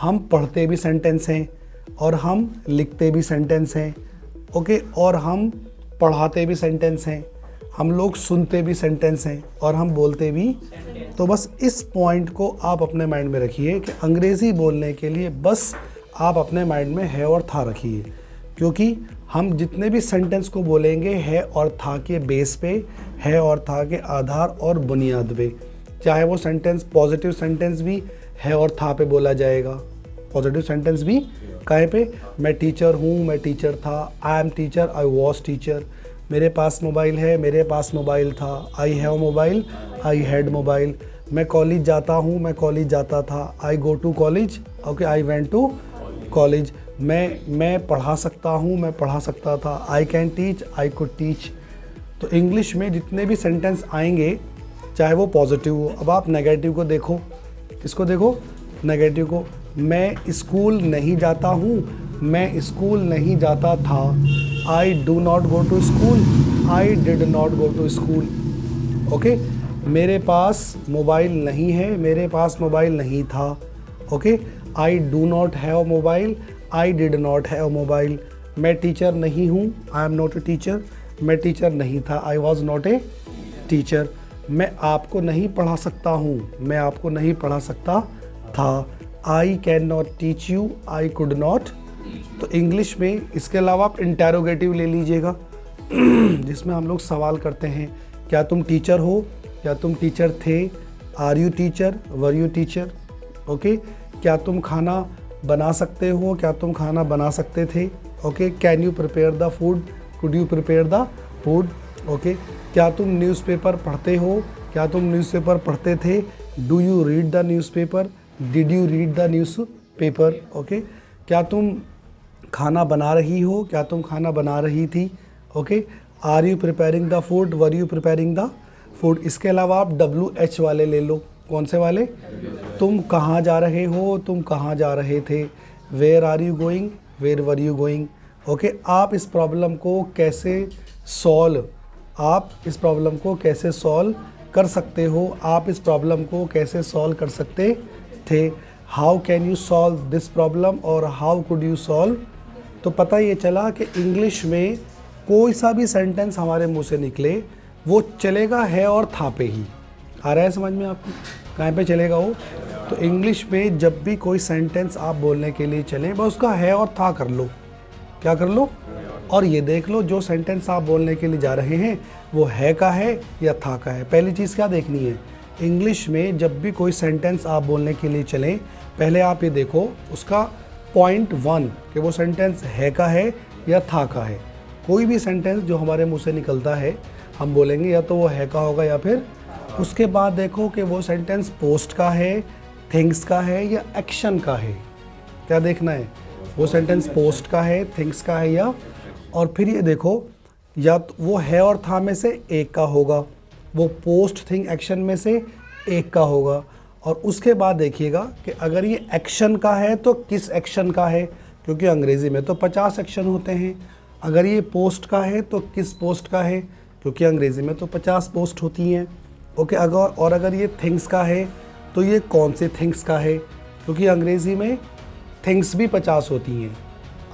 हम पढ़ते भी सेंटेंस हैं और हम लिखते भी सेंटेंस हैं, ओके, और हम पढ़ाते भी सेंटेंस हैं, हम लोग सुनते भी सेंटेंस हैं और हम बोलते भी। तो बस इस पॉइंट को आप अपने माइंड में रखिए कि अंग्रेज़ी बोलने के लिए बस आप अपने माइंड में है और था रखिए, क्योंकि हम जितने भी सेंटेंस को बोलेंगे है और था के बेस पे, है और था के आधार और बुनियाद पे। चाहे वो सेंटेंस पॉजिटिव सेंटेंस भी है और था पे बोला जाएगा, पॉजिटिव सेंटेंस भी काहे पे, मैं टीचर हूँ, मैं टीचर था, I am teacher, I was teacher, मेरे पास मोबाइल है, मेरे पास मोबाइल था, I have mobile, I had mobile, मैं कॉलेज जाता हूँ, मैं कॉलेज जाता था, I go to college, okay, I went to college, मैं पढ़ा सकता हूँ, मैं पढ़ा सकता था, I can teach, I could teach. तो इंग्लिश में जितने भी सेंटेंस आएंगे चाहे वो पॉजिटिव हो। अब आप नेगेटिव को देखो, इसको देखो नेगेटिव को, मैं स्कूल नहीं जाता हूँ, मैं स्कूल नहीं जाता था, I do not go to school, I did not go to school, okay, मेरे पास मोबाइल नहीं है, मेरे पास मोबाइल नहीं था, okay, I do not have mobile, I did not have mobile, मैं टीचर नहीं हूँ, I am not a teacher, मैं टीचर नहीं था, I was not a teacher, मैं आपको नहीं पढ़ा सकता हूँ, मैं आपको नहीं पढ़ा सकता था, I can not teach you, I could not. तो इंग्लिश में इसके अलावा आप इंटेरोगेटिव ले लीजिएगा जिसमें हम लोग सवाल करते हैं, क्या तुम टीचर हो, क्या तुम टीचर थे, are you teacher, were you teacher, okay, क्या तुम खाना बना सकते हो, क्या तुम खाना बना सकते थे, okay, can you prepare the food, could you prepare the food, okay, क्या तुम न्यूज़पेपर पढ़ते हो, क्या तुम न्यूज़पेपर पढ़ते थे, do you read the newspaper, did you read the newspaper, okay, क्या तुम खाना बना रही हो, क्या तुम खाना बना रही थी, okay, are you preparing the food, were you preparing the food. इसके अलावा आप WH वाले ले लो, कौन से वाले, तुम कहाँ जा रहे हो, तुम कहाँ जा रहे थे, where are you going, where were you going, okay. आप इस प्रॉब्लम को कैसे सॉल्व, आप इस प्रॉब्लम को कैसे सॉल्व कर सकते हो, आप इस प्रॉब्लम को कैसे सॉल्व कर सकते थे, how can you solve this problem और हाउ कुड यू सॉल्व। तो पता ये चला कि इंग्लिश में कोई सा भी सेंटेंस हमारे मुंह से निकले वो चलेगा है और था पे ही। आ रहा है समझ में आपको, कहाँ पे चलेगा वो। तो इंग्लिश में जब भी कोई सेंटेंस आप बोलने के लिए चले बस उसका है और था कर लो, क्या कर लो, और ये देख लो जो सेंटेंस आप बोलने के लिए जा रहे हैं वो है का है या था का है। पहली चीज़ क्या देखनी है, इंग्लिश में जब भी कोई सेंटेंस आप बोलने के लिए चलें पहले आप ये देखो उसका पॉइंट 1 कि वो सेंटेंस है का है या था का है। कोई भी सेंटेंस जो हमारे मुंह से निकलता है हम बोलेंगे या तो वो है का होगा या फिर। उसके बाद देखो कि वो सेंटेंस पोस्ट का है, थिंग्स का है या एक्शन का है। क्या देखना है, वो सेंटेंस पोस्ट का है, थिंग्स का है या, और फिर ये देखो या तो वो है और था में से एक का होगा, वो पोस्ट थिंग एक्शन में से एक का होगा। और उसके बाद देखिएगा कि अगर ये एक्शन का है तो किस एक्शन का है, क्योंकि अंग्रेज़ी में तो 50 एक्शन होते हैं। अगर ये पोस्ट का है तो किस पोस्ट का है, क्योंकि अंग्रेज़ी में तो 50 पोस्ट होती हैं, ओके। अगर ये थिंग्स का है तो ये कौन से थिंग्स का है, क्योंकि अंग्रेज़ी में थिंग्स भी 50 होती हैं।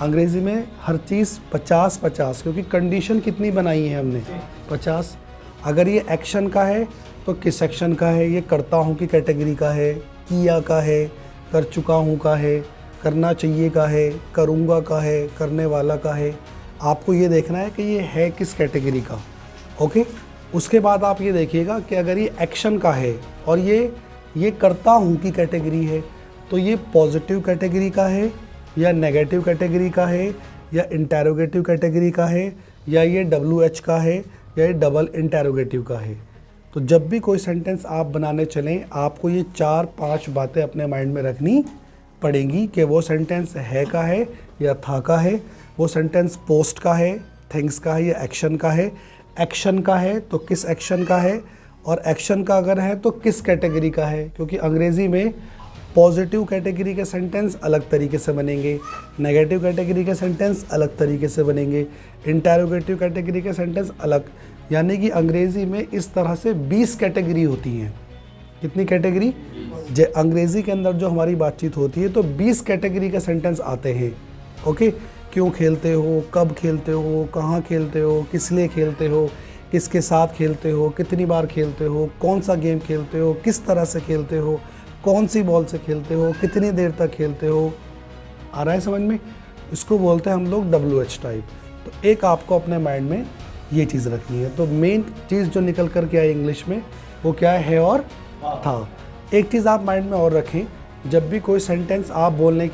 अंग्रेज़ी में हर चीज़ 50-50, क्योंकि कंडीशन कितनी बनाई है हमने, 50। अगर ये एक्शन का है तो किस एक्शन का है, ये करता हूँ की कैटेगरी का है, किया का है, कर चुका हूँ का है, करना चाहिए का है, करूँगा का है, करने वाला का है। आपको ये देखना है कि ये है किस कैटेगरी का, ओके। उसके बाद आप ये देखिएगा कि अगर ये एक्शन का है और ये करता हूँ की कैटेगरी है तो ये पॉजिटिव कैटेगरी का है या नेगेटिव कैटेगरी का है या इंटेरोगेटिव कैटेगरी का है या ये WH का है या ये डबल इंटेरोगेटिव का है। तो जब भी कोई सेंटेंस आप बनाने चलें आपको ये 4-5 बातें अपने माइंड में रखनी पड़ेंगी कि वो सेंटेंस है का है या था का है, वो सेंटेंस पोस्ट का है, थिंग्स का है या एक्शन का है। एक्शन का है तो किस एक्शन का है, और एक्शन का अगर है तो किस कैटेगरी का है, क्योंकि अंग्रेज़ी में पॉजिटिव कैटेगरी के सेंटेंस अलग तरीके से बनेंगे, नेगेटिव कैटेगरी के सेंटेंस अलग तरीके से बनेंगे, इंटेरोगेटिव कैटेगरी के सेंटेंस अलग। यानी कि अंग्रेज़ी में इस तरह से 20 कैटेगरी होती हैं, कितनी कैटेगरी? अंग्रेज़ी के अंदर जो हमारी बातचीत होती है तो 20 कैटेगरी के सेंटेंस आते हैं। ओके, क्यों खेलते हो, कब खेलते हो, कहाँ खेलते हो, किस लिए खेलते हो, किसके साथ खेलते हो, कितनी बार खेलते हो, कौन सा गेम खेलते हो, किस तरह से खेलते हो, कौन सी बॉल से खेलते हो, कितनी देर तक खेलते हो। आ रहा है समझ में? इसको बोलते हैं हम लोग WH टाइप। तो एक आपको अपने माइंड में ये चीज़ रखनी है। तो मेन चीज़ जो निकल कर के आई इंग्लिश में वो क्या है और था। एक चीज़ आप माइंड में और रखें, जब भी कोई सेंटेंस आप बोलने के